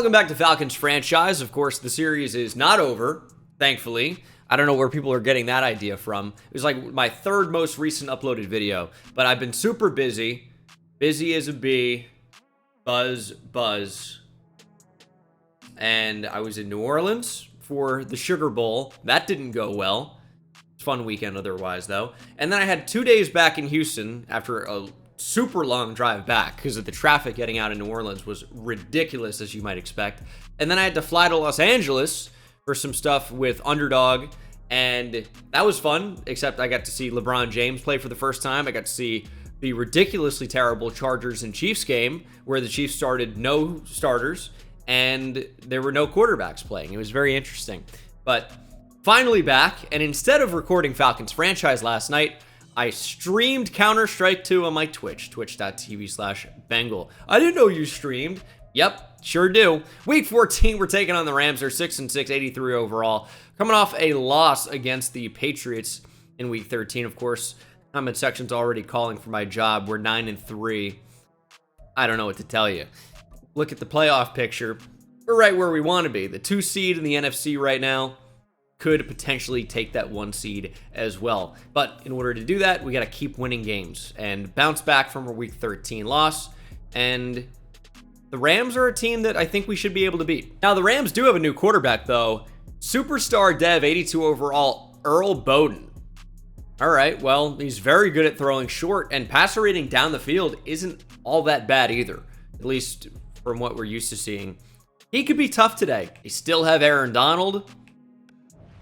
Welcome back to Falcons franchise. Of course, the series is not over, thankfully. I don't know where people are getting that idea from. It was like my third most recent uploaded video, but I've been super busy. Busy as a bee. Buzz. And I was in New Orleans for the Sugar Bowl. That didn't go well. Fun weekend otherwise, though. And then I had 2 days back in Houston after a super long drive back because of the traffic getting out in New Orleans was ridiculous, as you might expect. And then I had to fly to Los Angeles for some stuff with Underdog, and that was fun, except I got to see LeBron James play for the first time. I got to see the ridiculously terrible Chargers and Chiefs game where the Chiefs started no starters and there were no quarterbacks playing. It was very interesting. But finally back, and instead of recording Falcons franchise last night, I streamed Counter-Strike 2 on my Twitch, twitch.tv/Bengal. I didn't know you streamed. Yep, sure do. Week 14, we're taking on the Rams. They're 6-6, 83 overall. Coming off a loss against the Patriots in Week 13, of course. Comment section's already calling for my job. We're 9-3. I don't know what to tell you. Look at the playoff picture. We're right where we want to be. The 2 seed in the NFC right now could potentially take that 1 seed as well. But in order to do that, we got to keep winning games and bounce back from a Week 13 loss. And the Rams are a team that I think we should be able to beat. Now, the Rams do have a new quarterback, though. Superstar dev, 82 overall, Earl Bowden. All right, well, he's very good at throwing short, and passer rating down the field isn't all that bad either, at least from what we're used to seeing. He could be tough today. They still have Aaron Donald.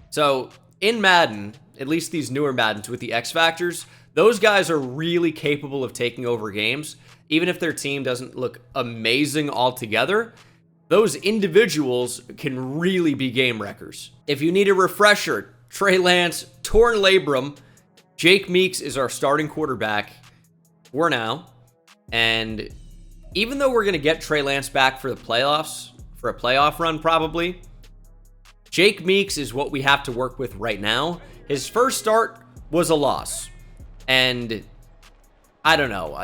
So in Madden, at least these newer Maddens with the X Factors, those guys are really capable of taking over games. Even if their team doesn't look amazing altogether, those individuals can really be game wreckers. If you need a refresher, Trey Lance, torn labrum, Jake Meeks is our starting quarterback for now. And even though we're going to get Trey Lance back for the playoffs, for a playoff run probably, Jake Meeks is what we have to work with right now. His first start was a loss. And I don't know.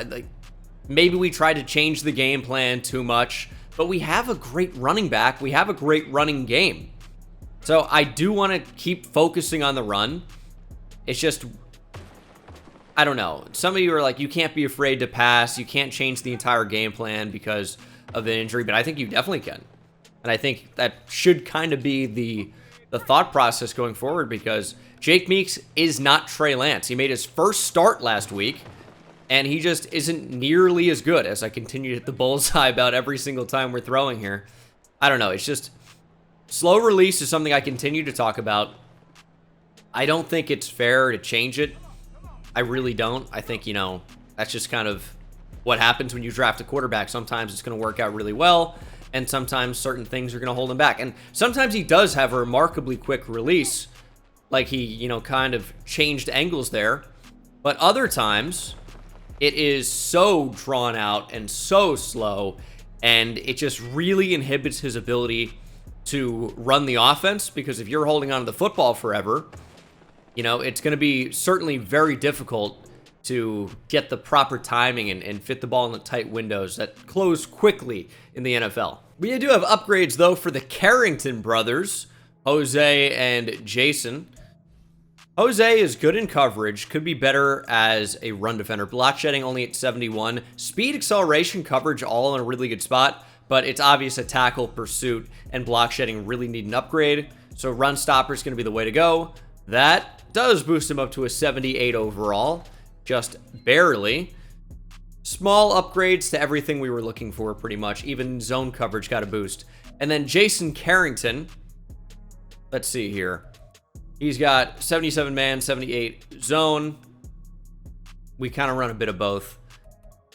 Maybe we tried to change the game plan too much, but we have a great running back. We have a great running game. So I do want to keep focusing on the run. It's just, I don't know. Some of you are like, you can't be afraid to pass. You can't change the entire game plan because of the injury, but I think you definitely can. And I think that should kind of be the thought process going forward, because Jake Meeks is not Trey Lance. He made his first start last week, and he just isn't nearly as good, as I continue to hit the bullseye about every single time we're throwing here. I don't know. It's just slow release is something I continue to talk about. I don't think it's fair to change it. I really don't. I think, that's just kind of what happens when you draft a quarterback. Sometimes it's going to work out really well, and sometimes certain things are going to hold him back. And sometimes he does have a remarkably quick release, like he, kind of changed angles there. But other times, it is so drawn out and so slow, and it just really inhibits his ability to run the offense, because if you're holding on to the football forever, it's going to be certainly very difficult to get the proper timing and fit the ball in the tight windows that close quickly in the NFL. We do have upgrades, though, for the Carrington brothers, Jose and Jason. Jose is good in coverage, could be better as a run defender. Block shedding only at 71. Speed, acceleration, coverage all in a really good spot, but it's obvious that tackle, pursuit, and block shedding really need an upgrade. So run stopper is going to be the way to go. That does boost him up to a 78 overall, just barely. Small upgrades to everything we were looking for, pretty much. Even zone coverage got a boost. And then Jason Carrington, let's see here. He's got 77 man, 78 zone. We kind of run a bit of both.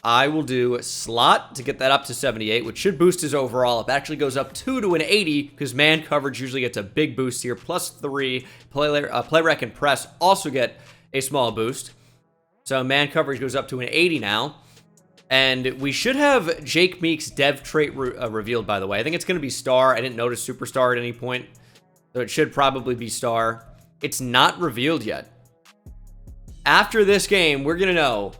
I will do slot to get that up to 78, which should boost his overall. It actually goes up 2 to an 80, because man coverage usually gets a big boost here. +3. Play rec and press also get a small boost. So man coverage goes up to an 80 now. And we should have Jake Meeks' dev trait revealed, by the way. I think it's going to be star. I didn't notice superstar at any point, so it should probably be star. It's not revealed yet. After this game, we're going to know,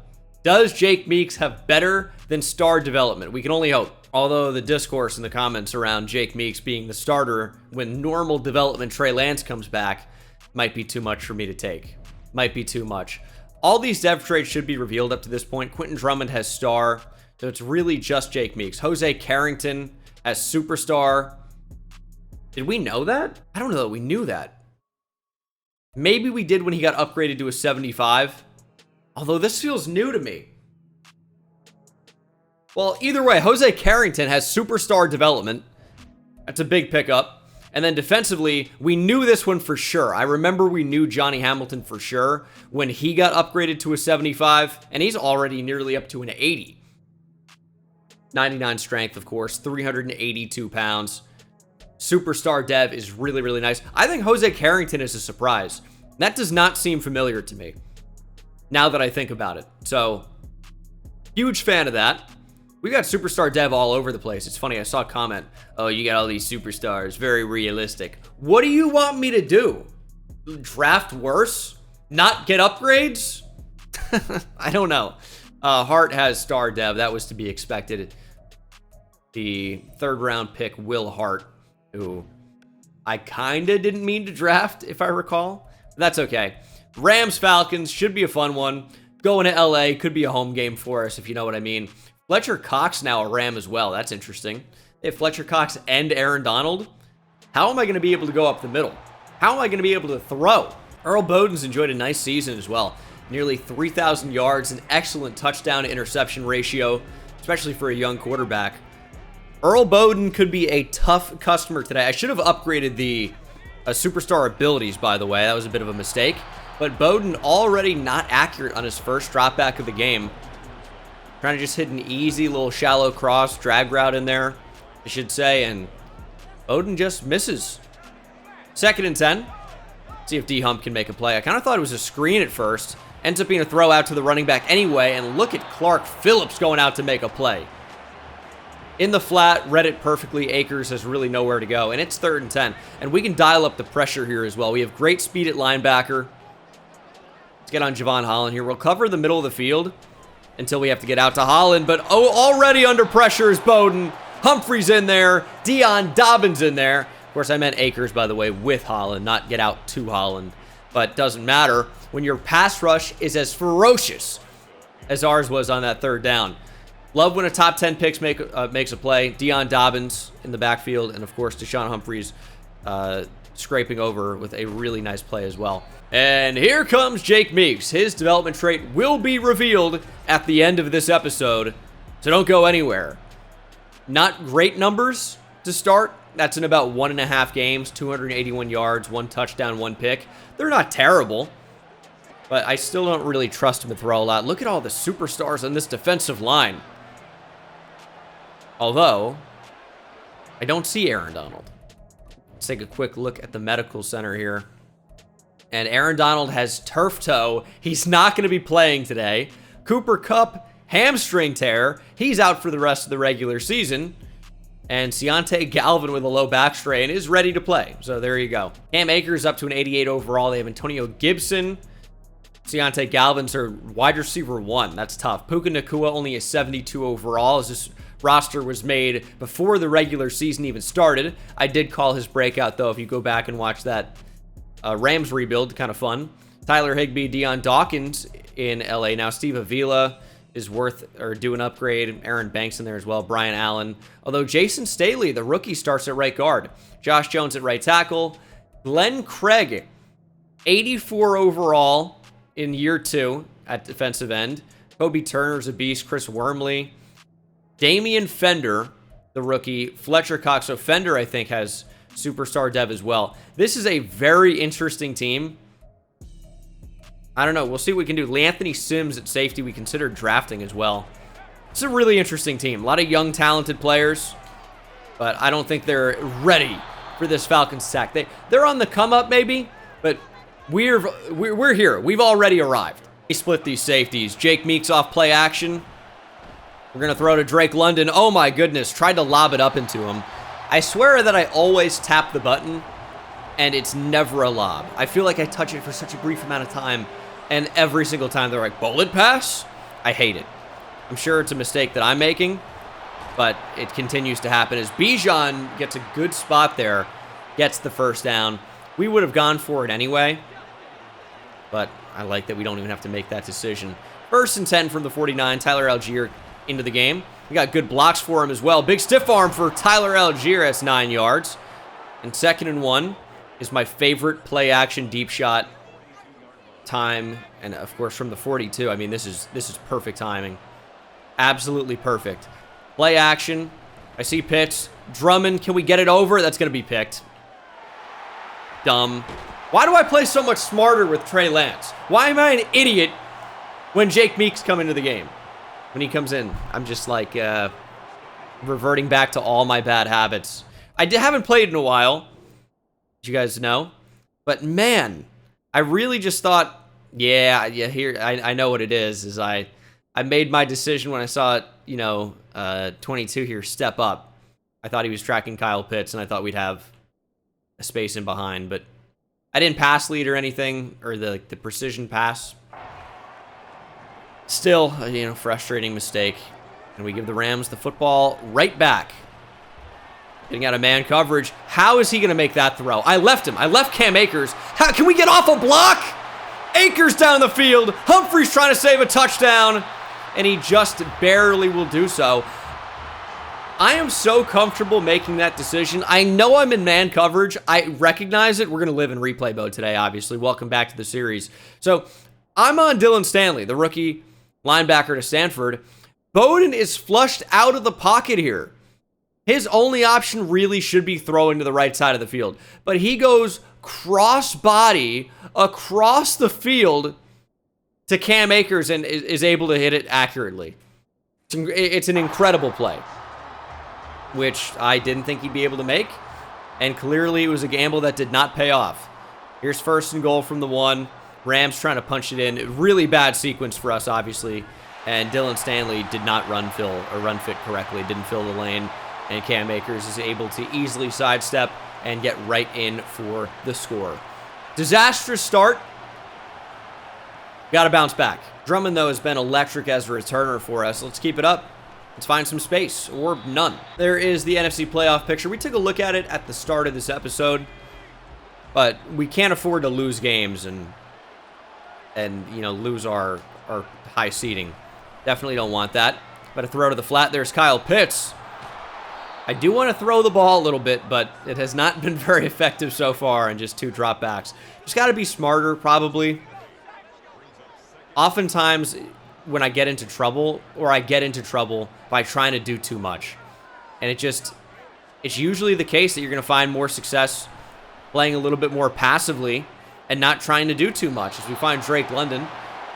does Jake Meeks have better than star development? We can only hope. Although the discourse in the comments around Jake Meeks being the starter when normal development Trey Lance comes back might be too much for me to take. Might be too much. All these dev traits should be revealed up to this point. Quentin Drummond has star, so it's really just Jake Meeks. Jose Carrington as superstar. Did we know that? I don't know that we knew that. Maybe we did when he got upgraded to a 75. Although this feels new to me. Well, either way, Jose Carrington has superstar development. That's a big pickup. And then defensively, we knew this one for sure. I remember we knew Johnny Hamilton for sure when he got upgraded to a 75, and he's already nearly up to an 80. 99 strength, of course, 382 pounds. Superstar dev is really, really nice. I think Jose Carrington is a surprise. That does not seem familiar to me, now that I think about it. So, huge fan of that. We got superstar dev all over the place. It's funny, I saw a comment, oh, you got all these superstars, very realistic. What do you want me to do? Draft worse? Not get upgrades? I don't know. Hart has star dev. That was to be expected. The third round pick, Will Hart, who I kind of didn't mean to draft, if I recall. That's okay. Rams Falcons should be a fun one. Going to LA could be a home game for us, if you know what I mean. Fletcher Cox now a Ram as well. That's interesting. If Fletcher Cox and Aaron Donald, how am I going to be able to go up the middle? How am I going to be able to throw? Earl Bowden's enjoyed a nice season as well. Nearly 3,000 yards, an excellent touchdown-to-interception ratio, especially for a young quarterback. Earl Bowden could be a tough customer today. I should have upgraded the superstar abilities, by the way. That was a bit of a mistake. But Bowden already not accurate on his first drop back of the game. Trying to just hit an easy little shallow cross, drag route in there, I should say, and Bowden just misses. 2nd and 10. See if D-Hump can make a play. I kind of thought it was a screen at first. Ends up being a throw out to the running back anyway, and look at Clark Phillips going out to make a play. In the flat, read it perfectly. Akers has really nowhere to go, and it's 3rd and 10. And we can dial up the pressure here as well. We have great speed at linebacker. Let's get on Javon Holland here. We'll cover the middle of the field until we have to get out to Holland, but oh, already under pressure is Bowden. Humphrey's in there. Dion Dobbins in there. Of course, I meant Akers, by the way, with Holland, not get out to Holland. But doesn't matter when your pass rush is as ferocious as ours was on that 3rd down. Love when a top 10 picks makes a play. Dion Dobbins in the backfield, and of course, Deshaun Humphreys scraping over with a really nice play as well. And here comes Jake Meeks. His development trait will be revealed at the end of this episode, so don't go anywhere. Not great numbers to start. That's in about 1.5 games, 281 yards, 1 touchdown, 1 pick. They're not terrible, but I still don't really trust him to throw a lot. Look at all the superstars on this defensive line. Although, I don't see Aaron Donald. Let's take a quick look at the medical center here. And Aaron Donald has turf toe. He's not going to be playing today. Cooper Kupp, hamstring tear. He's out for the rest of the regular season. And Deontay Galvin with a low back strain is ready to play. So there you go. Cam Akers up to an 88 overall. They have Antonio Gibson. Deontay Galvin's their wide receiver 1. That's tough. Puka Nacua only a 72 overall, as this roster was made before the regular season even started. I did call his breakout, though, if you go back and watch that Rams rebuild. Kind of fun. Tyler Higbee, Dion Dawkins in LA. Now Steve Avila is due an upgrade. Aaron Banks in there as well. Brian Allen. Although Jason Staley, the rookie, starts at right guard. Josh Jones at right tackle. Glenn Craig, 84 overall in year 2 at defensive end. Kobe Turner's a beast. Chris Wormley. Damian Fender, the rookie. Fletcher Cox. So Fender, I think, has superstar dev as well. This is a very interesting team. I don't know. We'll see what we can do. LeAnthony Sims at safety, we considered drafting as well. It's a really interesting team. A lot of young, talented players, but I don't think they're ready for this Falcons attack. They're on the come up, maybe, but we're here. We've already arrived. He split these safeties. Jake Meeks off play action. We're going to throw to Drake London. Oh my goodness. Tried to lob it up into him. I swear that I always tap the button, and it's never a lob. I feel like I touch it for such a brief amount of time, and every single time they're like, bullet pass? I hate it. I'm sure it's a mistake that I'm making, but it continues to happen as Bijan gets a good spot there, gets the first down. We would have gone for it anyway, but I like that we don't even have to make that decision. 1st and 10 from the 49. Tyler Algier into the game. We got good blocks for him as well. Big stiff arm for Tyler Algier. That's 9 yards. And 2nd and 1 is my favorite play action deep shot time. And of course from the 42. I mean, this is perfect timing. Absolutely perfect. Play action. I see Pitts. Drummond, can we get it over? That's going to be picked. Dumb. Why do I play so much smarter with Trey Lance? Why am I an idiot when Jake Meeks come into the game? When he comes in, I'm just like reverting back to all my bad habits. I haven't played in a while, as you guys know. But man, I really just thought, yeah, here, I know what it is I made my decision when I saw it, you know, 22 here step up. I thought he was tracking Kyle Pitts, and I thought we'd have a space in behind, but I didn't pass lead or anything, or the precision pass. Still, you know, frustrating mistake. And we give the Rams the football right back. Getting out of man coverage. How is he going to make that throw? I left him. I left Cam Akers. How can we get off a block? Akers down the field. Humphrey's trying to save a touchdown, and he just barely will do so. I am so comfortable making that decision. I know I'm in man coverage. I recognize it. We're going to live in replay mode today, obviously. Welcome back to the series. So I'm on Dylan Stanley, the rookie linebacker to Stanford. Bowden is flushed out of the pocket here. His only option really should be throwing to the right side of the field. But he goes cross-body across the field to Cam Akers and is able to hit it accurately. It's an incredible play, which I didn't think he'd be able to make. And clearly it was a gamble that did not pay off. Here's 1st and goal from the 1. Rams trying to punch it in. Really bad sequence for us, obviously. And Dylan Stanley did not run fit correctly. Didn't fill the lane. And Cam Akers is able to easily sidestep and get right in for the score. Disastrous start. Got to bounce back. Drummond, though, has been electric as a returner for us. Let's keep it up. Let's find some space, or none. There is the NFC playoff picture. We took a look at it at the start of this episode, but we can't afford to lose games and you know, lose our high seeding. Definitely don't want that. But a throw to the flat. There's Kyle Pitts. I do want to throw the ball a little bit, but it has not been very effective so far in just 2 dropbacks. Just got to be smarter, probably. Oftentimes, when I get into trouble, by trying to do too much. And it's usually the case that you're going to find more success playing a little bit more passively and not trying to do too much. As we find Drake London.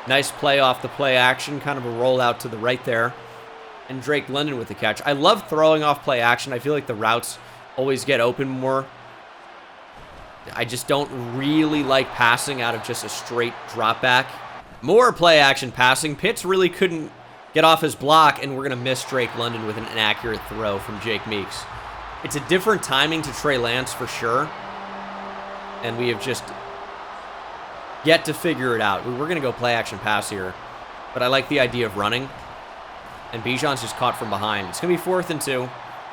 Nice play off the play action, kind of a rollout to the right there. And Drake London with the catch. I love throwing off play action. I feel like the routes always get open more. I just don't really like passing out of just a straight drop back. More play action passing. Pitts really couldn't get off his block, and we're going to miss Drake London with an inaccurate throw from Jake Meeks. It's a different timing to Trey Lance for sure. And we have just yet to figure it out. We're going to go play action pass here. But I like the idea of running. And Bijan's just caught from behind. It's going to be 4th and 2.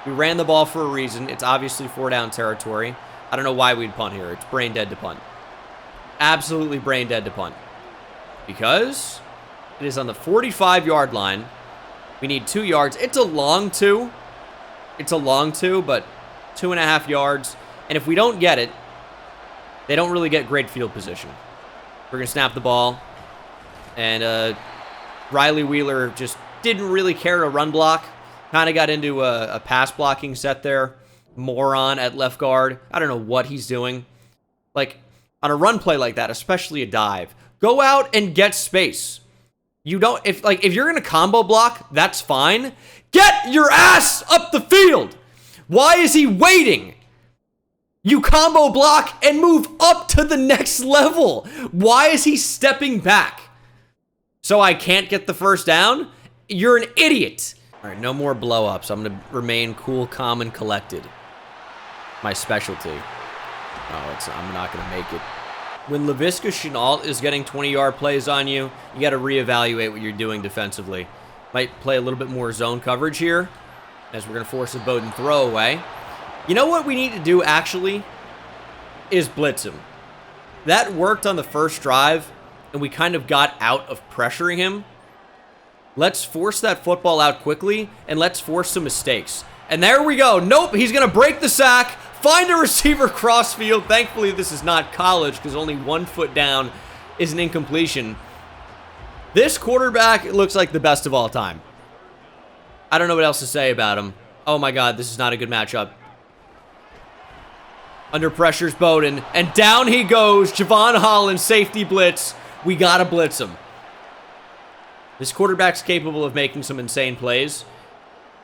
We ran the ball for a reason. It's obviously 4-down territory. I don't know why we'd punt here. It's brain dead to punt. Absolutely brain dead to punt. Because it is on the 45-yard line. We need 2 yards. It's a long 2. But 2.5 yards. And if we don't get it, they don't really get great field position. We're going to snap the ball. And Riley Wheeler just didn't really care to run block. Kind of got into a pass blocking set there. Moron at left guard. I don't know what he's doing. Like, on a run play like that, especially a dive, go out and get space. You don't, if you're going to combo block, that's fine. Get your ass up the field. Why is he waiting? You combo block and move up to the next level. Why is he stepping back? So I can't get the first down? You're an idiot. All right, no more blow-ups. I'm going to remain cool, calm, and collected. My specialty. Oh, I'm not going to make it. When Laviska Shenault is getting 20-yard plays on you, you got to reevaluate what you're doing defensively. Might play a little bit more zone coverage here. as we're going to force a Bowden throwaway. You know what we need to do, actually, is blitz him. That worked on the first drive, and we kind of got out of pressuring him. Let's force that football out quickly, and let's force some mistakes. And there we go. Nope, he's going to break the sack, find a receiver crossfield. Thankfully, this is not college, because only 1 foot down is an incompletion. This quarterback looks like the best of all time. I don't know what else to say about him. Oh my God, this is not a good matchup. Under pressure's Bowden, and down he goes. Javon Holland, safety blitz. We gotta blitz him. This quarterback's capable of making some insane plays.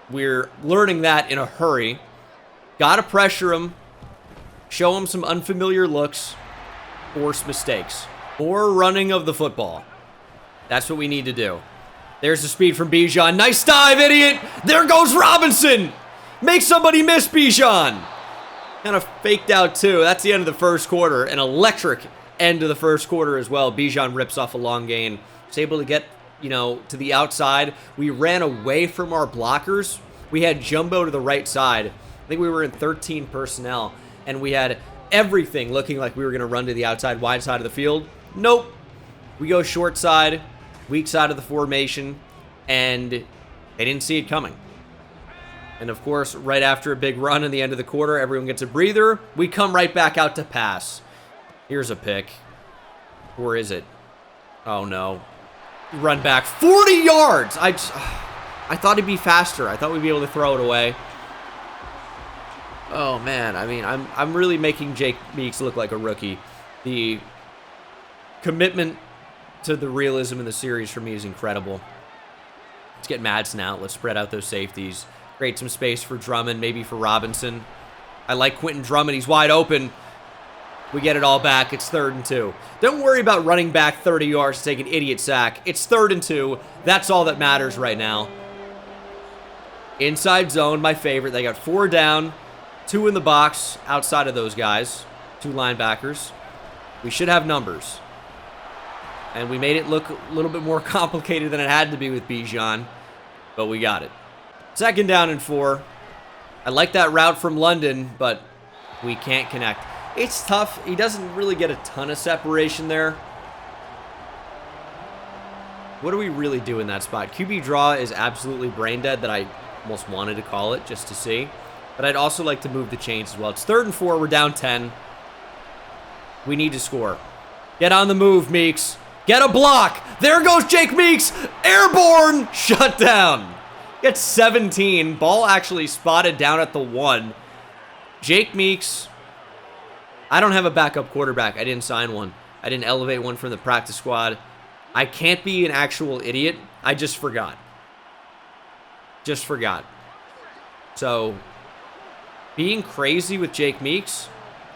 We're learning that in a hurry. Gotta pressure him. Show him some unfamiliar looks. Force mistakes. More running of the football. That's what we need to do. There's the speed from Bijan. Nice dive, idiot! There goes Robinson! Make somebody miss, Bijan! Kind of faked out, too. That's the end of the first quarter. An electric end of the first quarter as well. Bijan rips off a long gain. Was able to get, to the outside. We ran away from our blockers. We had Jumbo to the right side. I think we were in 13 personnel. And we had everything looking like we were going to run to the outside, wide side of the field. Nope. We go short side, weak side of the formation, and they didn't see it coming. And of course, right after a big run in the end of the quarter, everyone gets a breather. We come right back out to pass. Here's a pick. Or is it? Oh no. Run back 40 yards. I thought he'd be faster. I thought we'd be able to throw it away. Oh man, I mean, I'm really making Jake Meeks look like a rookie. The commitment to the realism in the series for me is incredible. Let's get Madsen out. Let's spread out those safeties. Create some space for Drummond, maybe for Robinson. I like Quentin Drummond. He's wide open. We get it all back. It's 3rd and 2. Don't worry about running back 30 yards to take an idiot sack. It's 3rd and 2. That's all that matters right now. Inside zone, my favorite. They got 4 down, 2 in the box outside of those guys. 2 linebackers. We should have numbers. And we made it look a little bit more complicated than it had to be with Bijan. But we got it. 2nd down and 4. I like that route from London, but we can't connect. It's tough. He doesn't really get a ton of separation there. What do we really do in that spot? QB draw is absolutely brain dead that I almost wanted to call it just to see. But I'd also like to move the chains as well. It's 3rd and 4. We're down 10. We need to score. Get on the move, Meeks. Get a block. There goes Jake Meeks. Airborne. Shut down. Gets 17. Ball actually spotted down at the 1. Jake Meeks. I don't have a backup quarterback. I didn't sign one. I didn't elevate one from the practice squad. I can't be an actual idiot. I just forgot. Just forgot. So, being crazy with Jake Meeks,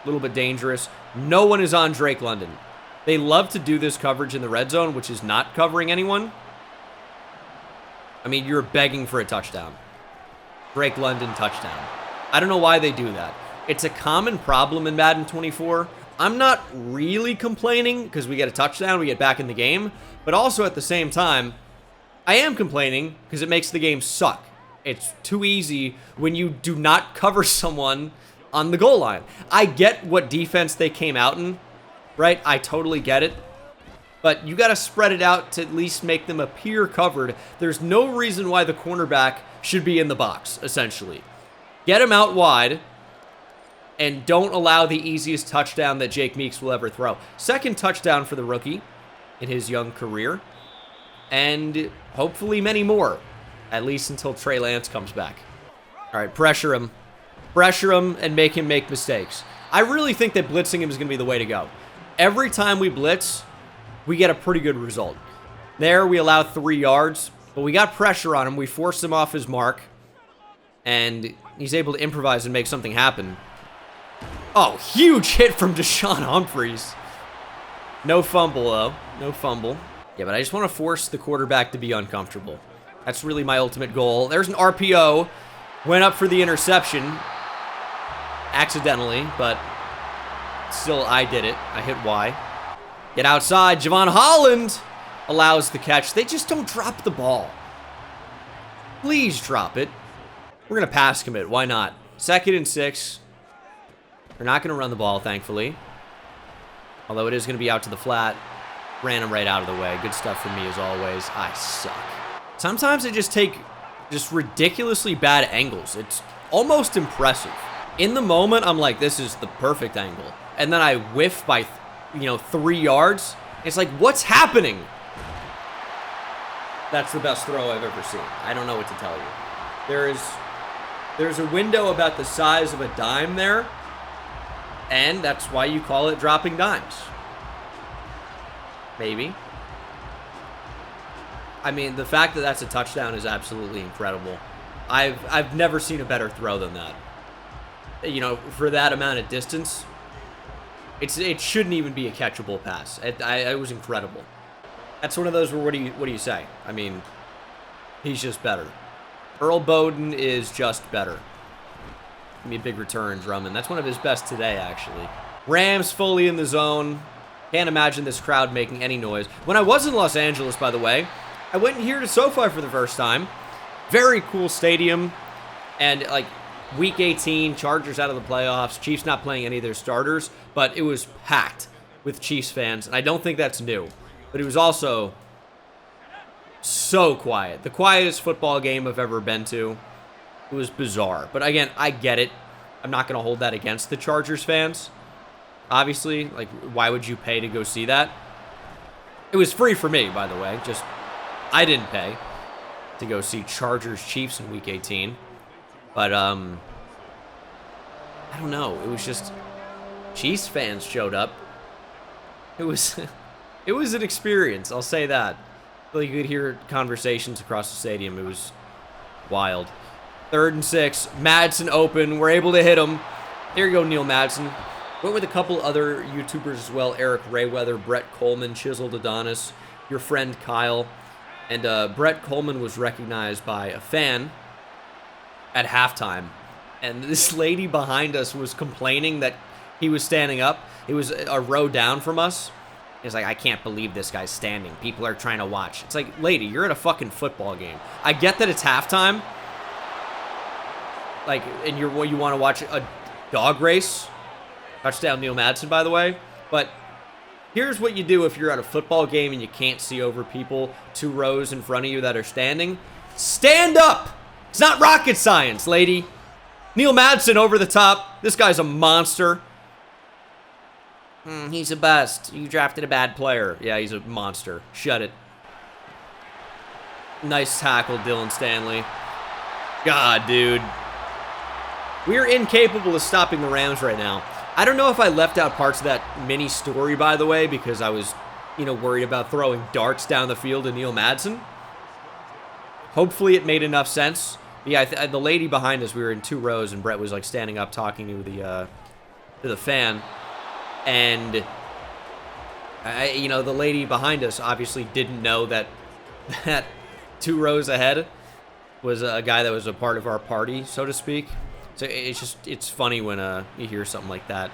a little bit dangerous. No one is on Drake London. They love to do this coverage in the red zone, which is not covering anyone. I mean, you're begging for a touchdown. Drake London touchdown. I don't know why they do that. It's a common problem in Madden 24. I'm not really complaining because we get a touchdown, we get back in the game. But also at the same time, I am complaining because it makes the game suck. It's too easy when you do not cover someone on the goal line. I get what defense they came out in, right? I totally get it. But you got to spread it out to at least make them appear covered. There's no reason why the cornerback should be in the box, essentially. Get him out wide and don't allow the easiest touchdown that Jake Meeks will ever throw. 2nd touchdown for the rookie in his young career. And hopefully many more, at least until Trey Lance comes back. All right, pressure him. Pressure him and make him make mistakes. I really think that blitzing him is going to be the way to go. Every time we blitz, we get a pretty good result. There, we allow 3 yards, but we got pressure on him. We forced him off his mark, and he's able to improvise and make something happen. Oh, huge hit from Deshaun Humphreys. No fumble, though. No fumble. Yeah, but I just want to force the quarterback to be uncomfortable. That's really my ultimate goal. There's an RPO. Went up for the interception. Accidentally, but still I did it. I hit Y. Get outside. Javon Holland allows the catch. They just don't drop the ball. Please drop it. We're going to pass commit. Why not? 2nd and 6. They're not going to run the ball, thankfully. Although it is going to be out to the flat. Ran him right out of the way. Good stuff from me as always. I suck. Sometimes I just take just ridiculously bad angles. It's almost impressive. In the moment, I'm like, this is the perfect angle. And then I whiff by, 3 yards. It's like, what's happening? That's the best throw I've ever seen. I don't know what to tell you. There's a window about the size of a dime there. And that's why you call it dropping dimes. Maybe. I mean, the fact that that's a touchdown is absolutely incredible. I've never seen a better throw than that. For that amount of distance, it shouldn't even be a catchable pass. It was incredible. That's one of those where what do you say? I mean, he's just better. Earl Bowden is just better. Give me a big return, Drummond. That's one of his best today, actually. Rams fully in the zone. Can't imagine this crowd making any noise. When I was in Los Angeles, by the way, I went here to SoFi for the first time. Very cool stadium. And, Week 18, Chargers out of the playoffs. Chiefs not playing any of their starters. But it was packed with Chiefs fans. And I don't think that's new. But it was also so quiet. The quietest football game I've ever been to. It was bizarre. But again, I get it. I'm not going to hold that against the Chargers fans. Obviously, why would you pay to go see that? It was free for me, by the way. Just, I didn't pay to go see Chargers Chiefs in Week 18. But, I don't know. It was just, Chiefs fans showed up. It was, it was an experience. I'll say that. You could hear conversations across the stadium. It was wild. 3rd and 6. Madsen open. We're able to hit him. There you go, Neil Madsen. Went with a couple other YouTubers as well. Eric Rayweather, Brett Coleman, Chiseled Adonis, your friend Kyle. And Brett Coleman was recognized by a fan at halftime. And this lady behind us was complaining that he was standing up. It was a row down from us. It's like, I can't believe this guy's standing. People are trying to watch. It's like, lady, you're at a fucking football game. I get that it's halftime. And you want to watch a dog race. Touchdown Neil Madsen, by the way. But here's what you do if you're at a football game and you can't see over people 2 rows in front of you that are standing. Stand up! It's not rocket science, lady. Neil Madsen over the top. This guy's a monster. He's the best. You drafted a bad player. Yeah, he's a monster. Shut it. Nice tackle, Dylan Stanley. God, dude. We're incapable of stopping the Rams right now. I don't know if I left out parts of that mini story, by the way, because I was, worried about throwing darts down the field to Neil Madsen. Hopefully it made enough sense. Yeah, the lady behind us, we were in 2 rows, and Brett was, standing up talking to the fan. And, the lady behind us obviously didn't know that 2 rows ahead was a guy that was a part of our party, so to speak. So it's funny when you hear something like that.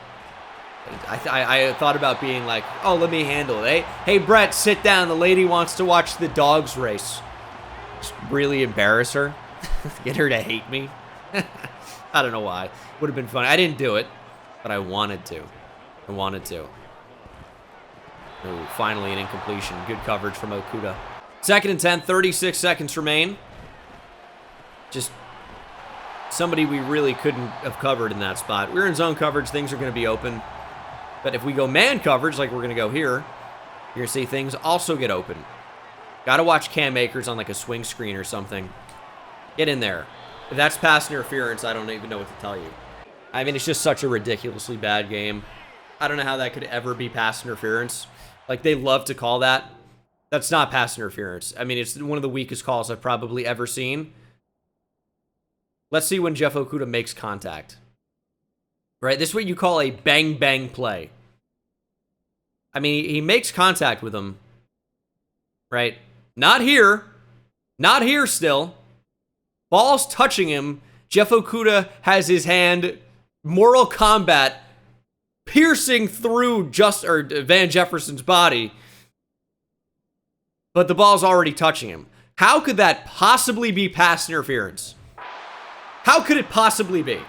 I thought about being like, oh, let me handle it. Hey, Brett, sit down. The lady wants to watch the dogs race. Just really embarrass her. Get her to hate me. I don't know why. Would have been funny. I didn't do it, but I wanted to. Ooh, finally an incompletion. Good coverage from Okuda. 2nd and 10, 36 seconds remain. Just somebody we really couldn't have covered in that spot. We're in zone coverage. Things are going to be open. But if we go man coverage, like we're going to go here, you're going to see things also get open. Got to watch Cam Akers on a swing screen or something. Get in there. If that's pass interference, I don't even know what to tell you. I mean, it's just such a ridiculously bad game. I don't know how that could ever be pass interference. They love to call that. That's not pass interference. I mean, it's one of the weakest calls I've probably ever seen. Let's see when Jeff Okuda makes contact. Right? This is what you call a bang-bang play. I mean, he makes contact with him. Right? Not here. Not here still. Ball's touching him. Jeff Okuda has his hand, Mortal Kombat, piercing through Van Jefferson's body. But the ball's already touching him. How could that possibly be pass interference? How could it possibly be?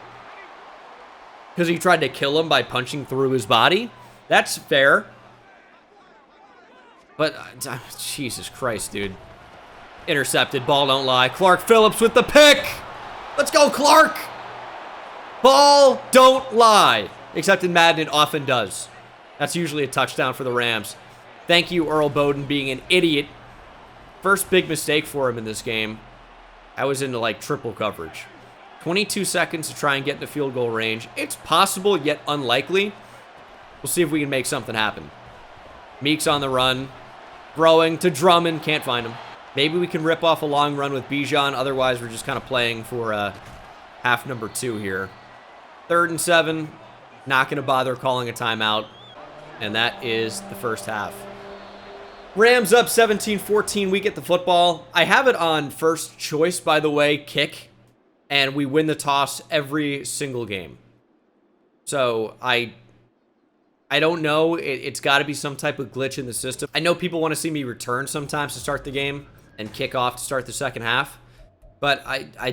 Because he tried to kill him by punching through his body? That's fair. But, Jesus Christ, dude. Intercepted. Ball don't lie. Clark Phillips with the pick. Let's go, Clark. Ball don't lie. Except in Madden, it often does. That's usually a touchdown for the Rams. Thank you, Earl Bowden, being an idiot. First big mistake for him in this game. I was into, like, triple coverage. 22 seconds to try and get into field goal range. It's possible, yet unlikely. We'll see if we can make something happen. Meek's on the run. Throwing to Drummond. Can't find him. Maybe we can rip off a long run with Bijan. Otherwise, we're just kind of playing for half number 2 here. 3rd and 7. Not going to bother calling a timeout. And that is the first half. Rams up 17-14. We get the football. I have it on first choice, by the way, kick. And we win the toss every single game. So, I don't know. It's got to be some type of glitch in the system. I know people want to see me return sometimes to start the game and kick off to start the second half. But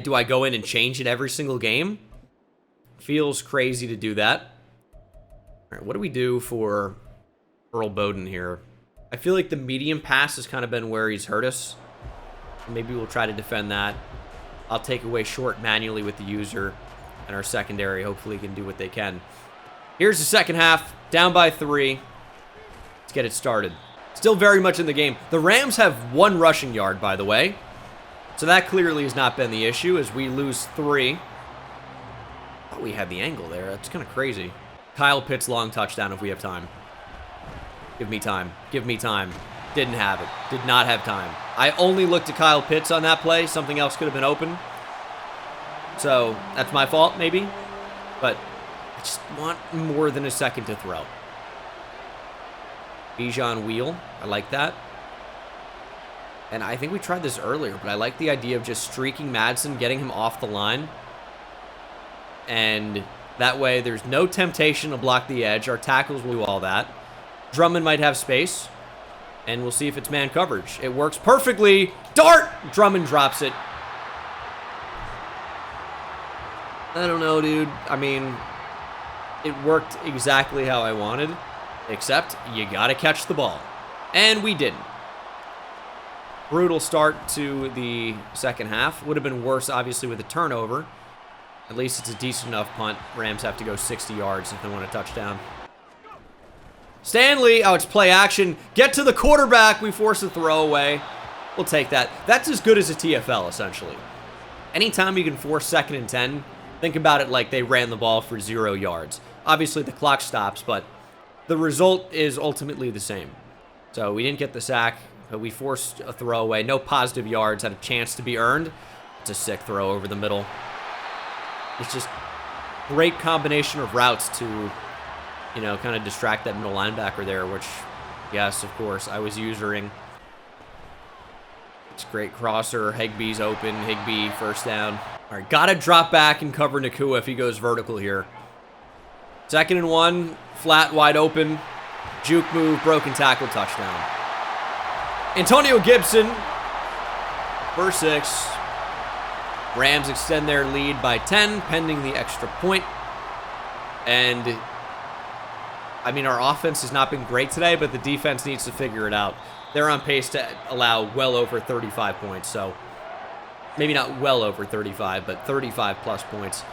do I go in and change it every single game? Feels crazy to do that. All right, what do we do for Earl Bowden here? I feel like the medium pass has kind of been where he's hurt us. Maybe we'll try to defend that. I'll take away short manually with the user, and our secondary hopefully can do what they can. Here's the second half, down by 3. Let's get it started. Still very much in the game. The Rams have 1 rushing yard, by the way. So that clearly has not been the issue as we lose 3. Oh, we had the angle there. That's kind of crazy. Kyle Pitts long touchdown if we have time. Give me time. Give me time. Didn't have it. Did not have time. I only looked at Kyle Pitts on that play. Something else could have been open. So, that's my fault, maybe. But I just want more than a second to throw. Bijan wheel. I like that. And I think we tried this earlier, but I like the idea of just streaking Madsen, getting him off the line. And that way, there's no temptation to block the edge. Our tackles will do all that. Drummond might have space. And we'll see if it's man coverage. It works perfectly. Dart! Drummond drops it. I don't know, dude. I mean, it worked exactly how I wanted. Except, you gotta catch the ball. And we didn't. Brutal start to the second half. Would have been worse, obviously, with a turnover. At least it's a decent enough punt. Rams have to go 60 yards if they want a touchdown. Stanley, oh, it's play action. Get to the quarterback. We force a throwaway. We'll take that. That's as good as a TFL, essentially. Anytime you can force 2nd and 10, think about it like they ran the ball for 0 yards. Obviously, the clock stops, but the result is ultimately the same. So we didn't get the sack, but we forced a throwaway. No positive yards. Had a chance to be earned. It's a sick throw over the middle. It's just great combination of routes to, you know, kind of distract that middle linebacker there, which, yes, of course, I was usering. It's great crosser. Higbee's open. Higbee, first down. All right, got to drop back and cover Nakua if he goes vertical here. 2nd and 1, flat, wide open. Juke move, broken tackle, touchdown. Antonio Gibson, first 6. Rams extend their lead by 10, pending the extra point. And I mean, our offense has not been great today, but the defense needs to figure it out. They're on pace to allow well over 35 points, so maybe not well over 35, but 35-plus points.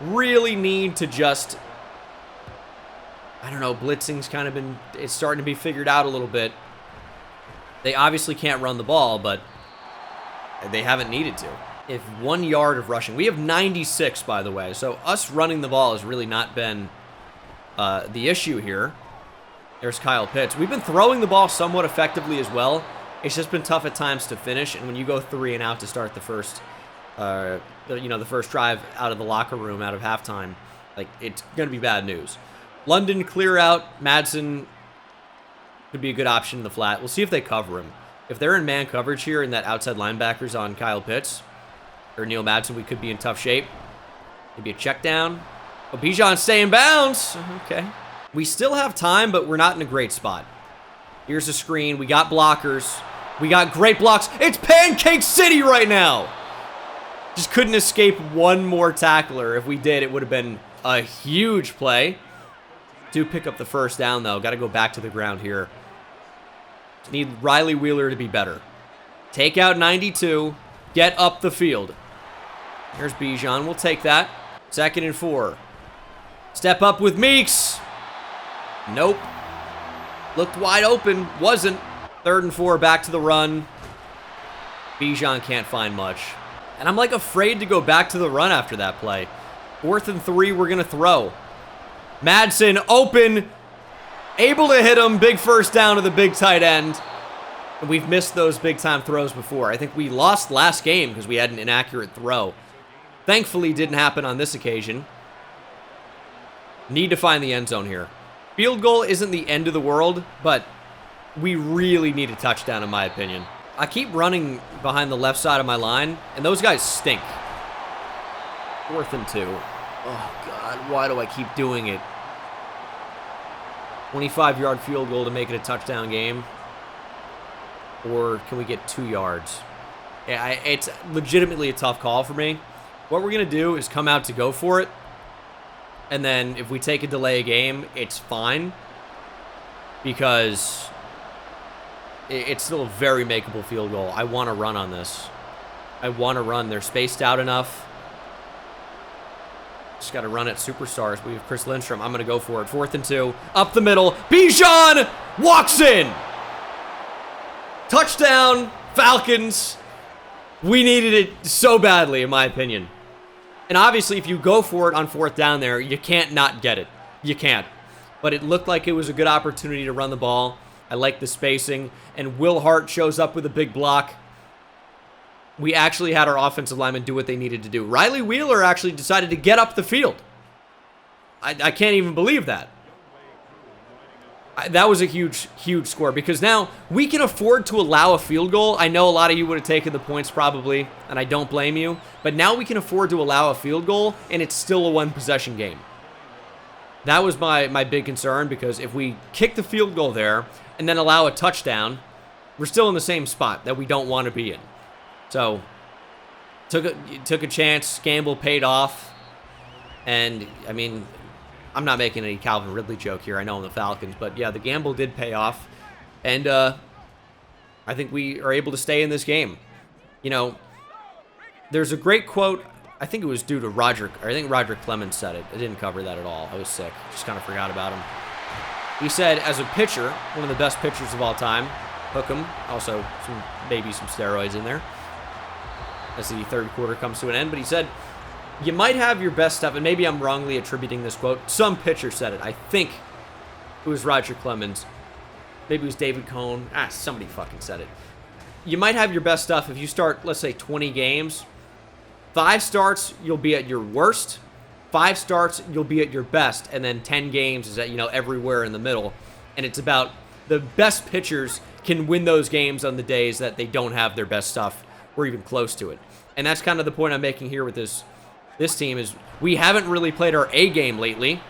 Really need to just, I don't know, blitzing's kind of been, it's starting to be figured out a little bit. They obviously can't run the ball, but they haven't needed to. If 1 yard of rushing, we have 96, by the way, so us running the ball has really not been the issue here. There's Kyle Pitts. We've been throwing the ball somewhat effectively as well. It's just been tough at times to finish, and when you go 3 and out to start the first, the first drive out of the locker room, out of halftime, like, it's going to be bad news. London clear out. Madsen could be a good option in the flat. We'll see if they cover him. If they're in man coverage here and that outside linebacker's on Kyle Pitts or Neil Madsen, we could be in tough shape. Maybe a check down. Oh, Bijan stay in bounds. Okay. We still have time, but we're not in a great spot. Here's a screen. We got blockers. We got great blocks. It's Pancake City right now. Just couldn't escape one more tackler. If we did, it would have been a huge play. Do pick up the first down, though. Got to go back to the ground here. Just need Riley Wheeler to be better. Take out 92. Get up the field. There's Bijan. We'll take that. 2nd and 4. Step up with Meeks. Nope. Looked wide open. Wasn't. 3rd and 4. Back to the run. Bijan can't find much. And I'm like afraid to go back to the run after that play. 4th and 3. We're going to throw. Madsen open. Able to hit him. Big first down to the big tight end. And we've missed those big time throws before. I think we lost last game because we had an inaccurate throw. Thankfully, didn't happen on this occasion. Need to find the end zone here. Field goal isn't the end of the world, but we really need a touchdown in my opinion. I keep running behind the left side of my line, and those guys stink. 4th and 2. Oh, God, why do I keep doing it? 25-yard field goal to make it a touchdown game. Or can we get 2 yards? Yeah, it's legitimately a tough call for me. What we're going to do is come out to go for it. And then if we take a delay a game, it's fine. Because it's still a very makeable field goal. I want to run on this. I want to run. They're spaced out enough. Just got to run at superstars. We have Chris Lindstrom. I'm going to go for it. 4th and 2. Up the middle. Bijan walks in. Touchdown, Falcons. We needed it so badly, in my opinion. And obviously, if you go for it on 4th down there, you can't not get it. You can't. But it looked like it was a good opportunity to run the ball. I like the spacing. And Will Hart shows up with a big block. We actually had our offensive linemen do what they needed to do. Riley Wheeler actually decided to get up the field. I can't even believe that. That was a huge, huge score because now we can afford to allow a field goal. I know a lot of you would have taken the points probably, and I don't blame you. But now we can afford to allow a field goal, and it's still a one-possession game. That was my big concern because if we kick the field goal there and then allow a touchdown, we're still in the same spot that we don't want to be in. So, took a chance. Gamble paid off. And, I mean, I'm not making any Calvin Ridley joke here. I know I'm the Falcons. But, yeah, the gamble did pay off. And I think we are able to stay in this game. You know, there's a great quote. I think it was due to Roger. I think Roger Clemens said it. I didn't cover that at all. I was sick. Just kind of forgot about him. He said, as a pitcher, one of the best pitchers of all time, hook him. Also, maybe some steroids in there as the 3rd quarter comes to an end. But he said, you might have your best stuff, and maybe I'm wrongly attributing this quote. Some pitcher said it. I think it was Roger Clemens. Maybe it was David Cohn. Somebody fucking said it. You might have your best stuff if you start, let's say, 20 games. 5 starts, you'll be at your worst. 5 starts, you'll be at your best. And then 10 games is at, everywhere in the middle. And it's about the best pitchers can win those games on the days that they don't have their best stuff or even close to it. And that's kind of the point I'm making here with this team is we haven't really played our A game lately.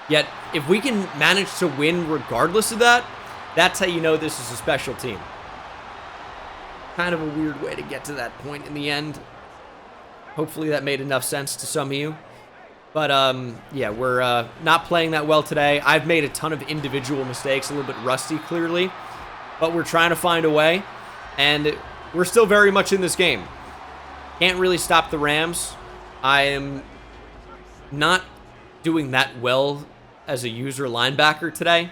Yet, if we can manage to win regardless of that, that's how you know this is a special team. Kind of a weird way to get to that point in the end. Hopefully that made enough sense to some of you. But, yeah, we're not playing that well today. I've made a ton of individual mistakes, a little bit rusty, clearly. But we're trying to find a way. And we're still very much in this game. Can't really stop the Rams. I am not doing that well as a user linebacker today.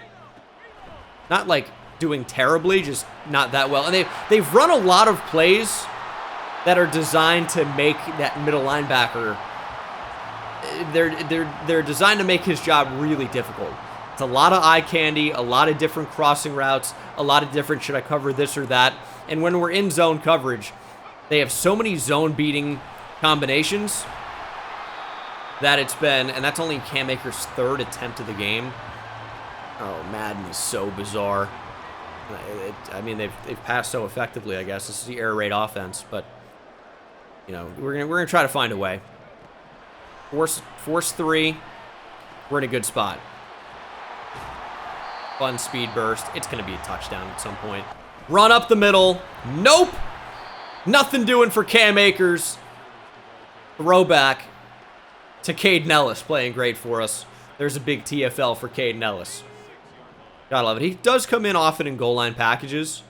Not like doing terribly, just not that well. And they've run a lot of plays that are designed to make that middle linebacker. They're designed to make his job really difficult. It's a lot of eye candy, a lot of different crossing routes, a lot of different should I cover this or that. And when we're in zone coverage, they have so many zone beating combinations that it's been, and that's only Cam Akers' 3rd attempt of the game. Oh, Madden is so bizarre. I mean, they've passed so effectively, I guess. This is the air raid offense, but we're gonna try to find a way. Force 3. We're in a good spot. Fun speed burst. It's gonna be a touchdown at some point. Run up the middle. Nope. Nothing doing for Cam Akers. Throwback to Caden Ellis playing great for us. There's a big TFL for Caden Ellis. Gotta love it. He does come in often in goal line packages,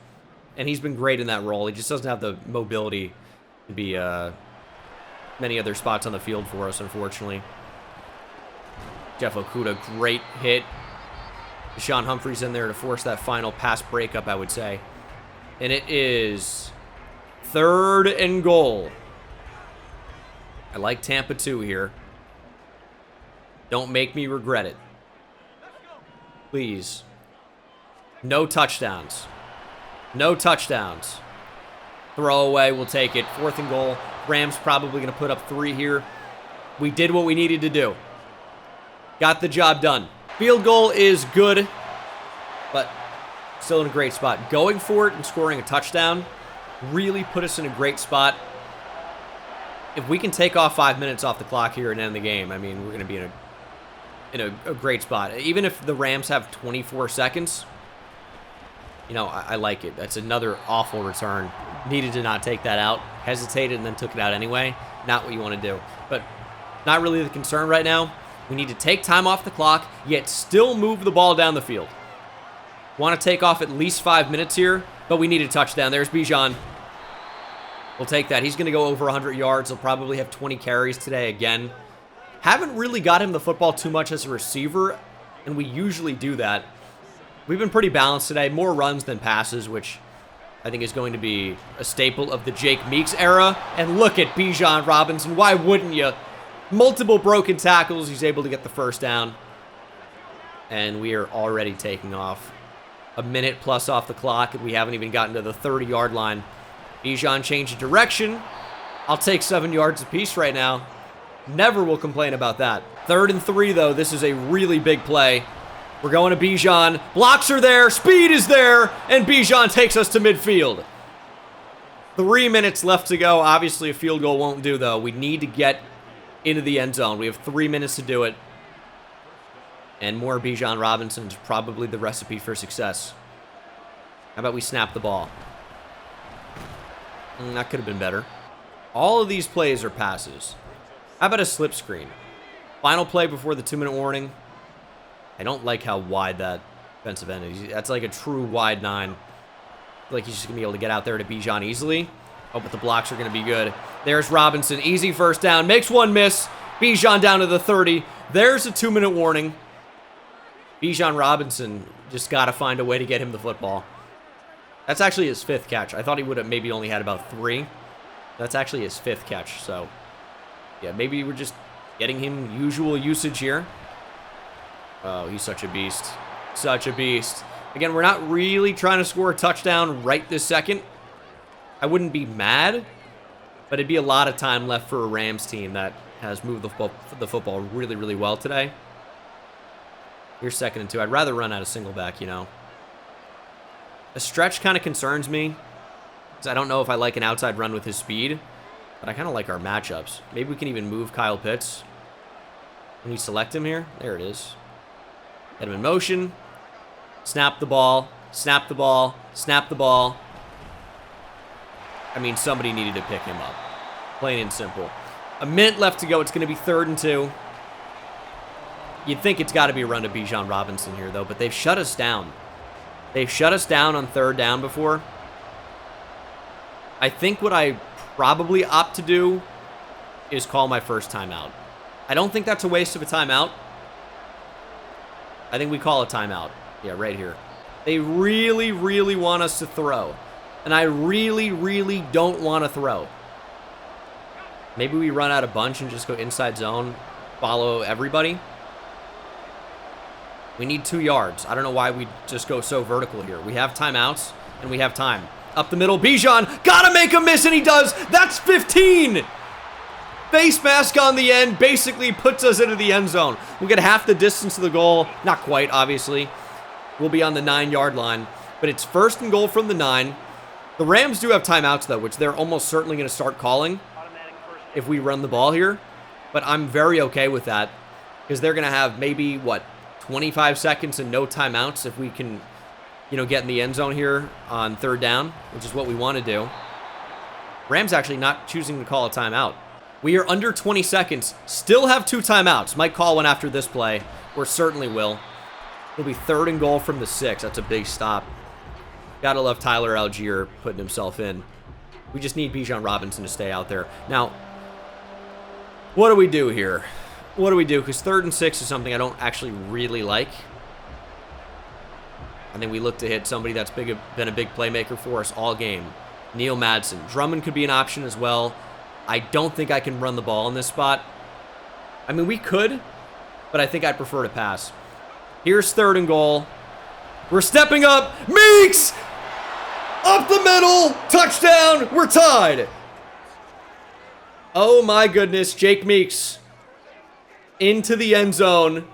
and he's been great in that role. He just doesn't have the mobility to be many other spots on the field for us, unfortunately. Jeff Okuda, great hit. Deshaun Humphrey's in there to force that final pass breakup, I would say. And it is 3rd and goal. I like Tampa 2 here. Don't make me regret it. Please. No touchdowns. No touchdowns. Throwaway, we'll take it. 4th and goal. Rams probably going to put up 3 here. We did what we needed to do. Got the job done. Field goal is good, but still in a great spot. Going for it and scoring a touchdown really put us in a great spot. If we can take off 5 minutes off the clock here and end the game, I mean, we're going to be in a great spot. Even if the Rams have 24 seconds, you know, I like it. That's another awful return. Needed to not take that out. Hesitated and then took it out anyway. Not what you want to do. But not really the concern right now. We need to take time off the clock, yet still move the ball down the field. Want to take off at least 5 minutes here, but we need a touchdown. There's Bijan. We'll take that. He's going to go over 100 yards. He'll probably have 20 carries today again. Haven't really got him the football too much as a receiver, and we usually do that. We've been pretty balanced today. More runs than passes, which I think is going to be a staple of the Jake Meeks era. And look at Bijan Robinson. Why wouldn't you? Multiple broken tackles. He's able to get the first down. And we are already taking off. A minute plus off the clock, and we haven't even gotten to the 30-yard line. Bijan changed direction. I'll take 7 yards apiece right now. Never will complain about that. 3rd and 3, though. This is a really big play. We're going to Bijan. Blocks are there. Speed is there. And Bijan takes us to midfield. 3 minutes left to go. Obviously, a field goal won't do, though. We need to get into the end zone. We have 3 minutes to do it. And more Bijan Robinson is probably the recipe for success. How about we snap the ball? That could have been better. All of these plays are passes. How about a slip screen? Final play before the 2-minute warning. I don't like how wide that defensive end is. That's like a true wide 9. I feel like he's just going to be able to get out there to Bijan easily. Oh, but the blocks are going to be good. There's Robinson. Easy first down. Makes one miss. Bijan down to the 30. There's a 2-minute warning. Bijan Robinson just got to find a way to get him the football. That's actually his 5th catch. I thought he would have maybe only had about 3. That's actually his 5th catch. So, yeah, maybe we're just getting him usual usage here. Oh, he's such a beast. Such a beast. Again, we're not really trying to score a touchdown right this second. I wouldn't be mad, but it'd be a lot of time left for a Rams team that has moved the football really, really well today. Here's 2nd and 2. I'd rather run out of single back, you know. A stretch kind of concerns me, because I don't know if I like an outside run with his speed, but I kind of like our matchups. Maybe we can even move Kyle Pitts. When you select him here, there it is. Get him in motion. Snap the ball. Snap the ball. Snap the ball. I mean, somebody needed to pick him up. Plain and simple. A minute left to go. It's going to be 3rd and 2. You'd think it's got to be a run to Bijan Robinson here, though, but they've shut us down. They've shut us down on 3rd down before. I think what I probably opt to do is call my first timeout. I don't think that's a waste of a timeout. I think we call a timeout. Yeah, right here. They really, really want us to throw. And I really, really don't want to throw. Maybe we run out a bunch and just go inside zone, follow everybody. We need 2 yards. I don't know why we just go so vertical here. We have timeouts, and we have time. Up the middle, Bijan, gotta make a miss, and he does. That's 15. Face mask on the end basically puts us into the end zone. We'll get half the distance to the goal. Not quite, obviously. We'll be on the 9-yard line, but it's 1st and goal from the 9. The Rams do have timeouts, though, which they're almost certainly going to start calling if we run the ball here, but I'm very okay with that because they're going to have maybe, 25 seconds and no timeouts if we can, get in the end zone here on 3rd down, which is what we want to do. Rams actually not choosing to call a timeout. We are under 20 seconds. Still have 2 timeouts. Might call one after this play. Or certainly will. It'll be 3rd and goal from the 6. That's a big stop. Gotta love Tyler Algier putting himself in. We just need Bijan Robinson to stay out there. Now, what do we do here? What do we do? Because 3rd and 6 is something I don't actually really like. I think we look to hit somebody that's been a big playmaker for us all game. Neil Madsen. Drummond could be an option as well. I don't think I can run the ball in this spot. I mean, we could, but I think I'd prefer to pass. Here's 3rd and goal. We're stepping up. Meeks! Up the middle. Touchdown. We're tied. Oh, my goodness. Jake Meeks into the end zone.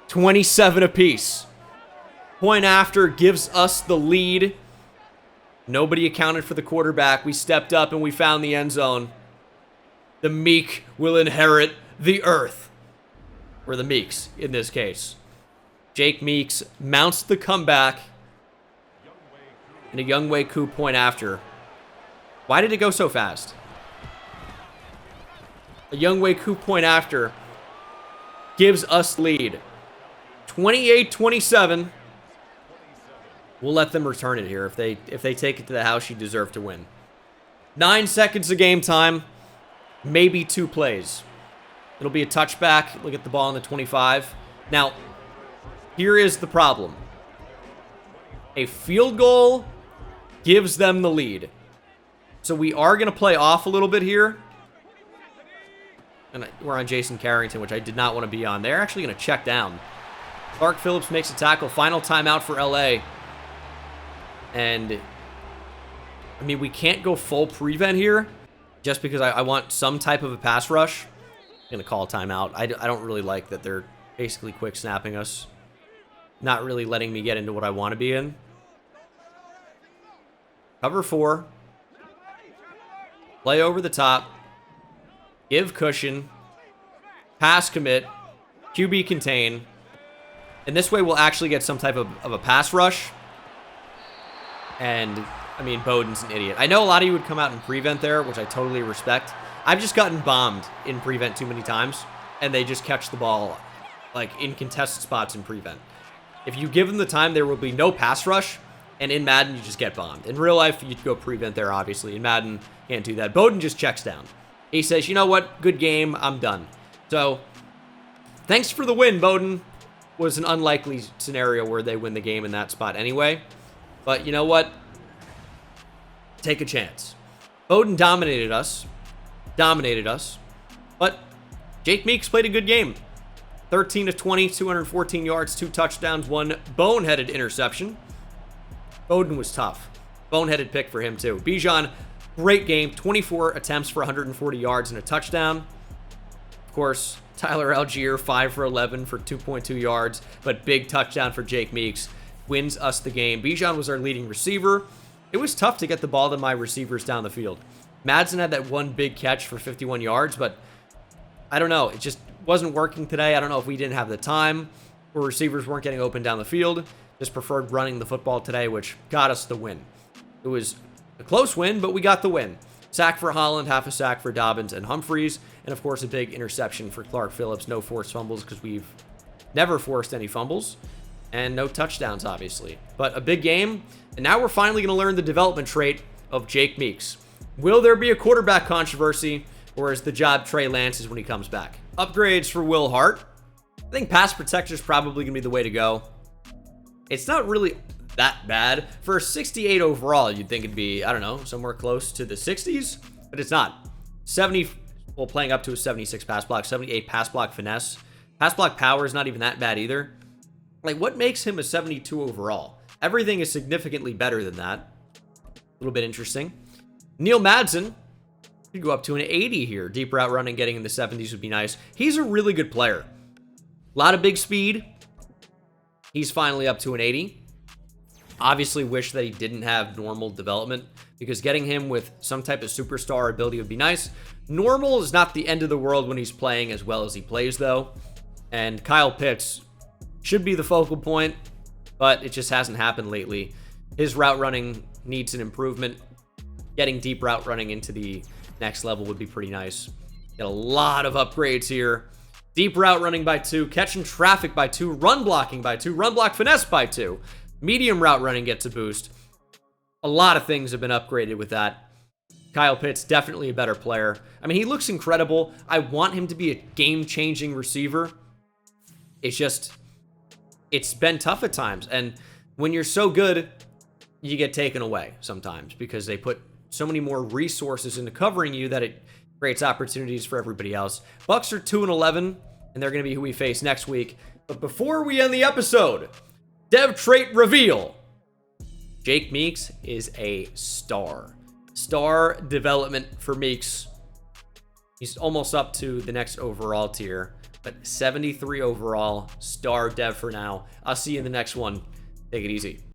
27 apiece. Point after gives us the lead. Nobody accounted for the quarterback. We stepped up and we found the end zone. The meek will inherit the earth. Or the Meeks, in this case. Jake Meeks mounts the comeback. And a Younghoe Koo point after. Why did it go so fast? A Younghoe Koo point after gives us lead. 28-27. We'll let them return it here. If they take it to the house, you deserve to win. 9 seconds of game time. Maybe 2 plays. It'll be a touchback. Look at the ball on the 25. Now, here is the problem. A field goal gives them the lead. So we are going to play off a little bit here. And we're on Jason Carrington, which I did not want to be on. They're actually going to check down. Clark Phillips makes a tackle. Final timeout for LA. And, I mean, we can't go full prevent here just because I want some type of a pass rush. I'm going to call a timeout. I don't really like that they're basically quick snapping us. Not really letting me get into what I want to be in. Cover 4. Play over the top. Give cushion. Pass commit. QB contain. And this way we'll actually get some type of a pass rush. And, I mean, Bowden's an idiot. I know a lot of you would come out and prevent there, which I totally respect. I've just gotten bombed in prevent too many times. And they just catch the ball, like, in contested spots in prevent. If you give them the time, there will be no pass rush. And in Madden, you just get bombed. In real life, you'd go prevent there, obviously. In Madden, can't do that. Bowden just checks down. He says, you know what? Good game. I'm done. So, thanks for the win, Bowden. Was an unlikely scenario where they win the game in that spot anyway. But you know what? Take a chance. Bowden dominated us. But Jake Meeks played a good game. 13 of 20, 214 yards, 2 touchdowns, 1 boneheaded interception. Bowden was tough. Boneheaded pick for him too. Bijan, great game. 24 attempts for 140 yards and a touchdown. Of course, Tyler Algier, 5 for 11 for 2.2 yards. But big touchdown for Jake Meeks. Wins us the game. Bijan was our leading receiver. It was tough to get the ball to my receivers down the field. Madsen had that one big catch for 51 yards, but I don't know. It just wasn't working today. I don't know if we didn't have the time or receivers weren't getting open down the field. Just preferred running the football today, which got us the win. It was a close win, but we got the win. Sack for Holland, half a sack for Dobbins and Humphreys, and of course a big interception for Clark Phillips. No forced fumbles because we've never forced any fumbles, and no touchdowns, obviously. But a big game, and now we're finally going to learn the development trait of Jake Meeks. Will there be a quarterback controversy, or is the job Trey Lance's when he comes back? Upgrades for Will Hart. I think pass protector is probably going to be the way to go. It's not really that bad. For a 68 overall, you'd think it'd be, I don't know, somewhere close to the 60s, but it's not. 70, well, playing up to a 76 pass block, 78 pass block finesse. Pass block power is not even that bad either. Like, what makes him a 72 overall? Everything is significantly better than that. A little bit interesting. Neil Madsen could go up to an 80 here. Deep route running, getting in the 70s would be nice. He's a really good player. A lot of big speed. He's finally up to an 80. Obviously wish that he didn't have normal development, because getting him with some type of superstar ability would be nice. Normal is not the end of the world when he's playing as well as he plays, though. And Kyle Pitts should be the focal point, but it just hasn't happened lately. His route running needs an improvement. Getting deep route running into the next level would be pretty nice. Got a lot of upgrades here. Deep route running by 2, catching traffic by 2, run blocking by 2, run block finesse by 2. Medium route running gets a boost. A lot of things have been upgraded with that. Kyle Pitts, definitely a better player. I mean, he looks incredible. I want him to be a game-changing receiver. It's just, it's been tough at times. And when you're so good, you get taken away sometimes because they put so many more resources into covering you that it creates opportunities for everybody else. Bucks are 2-11, and they're going to be who we face next week. But before we end the episode, dev trait reveal. Jake Meeks is a star. Star development for Meeks. He's almost up to the next overall tier, but 73 overall, star dev for now. I'll see you in the next one. Take it easy.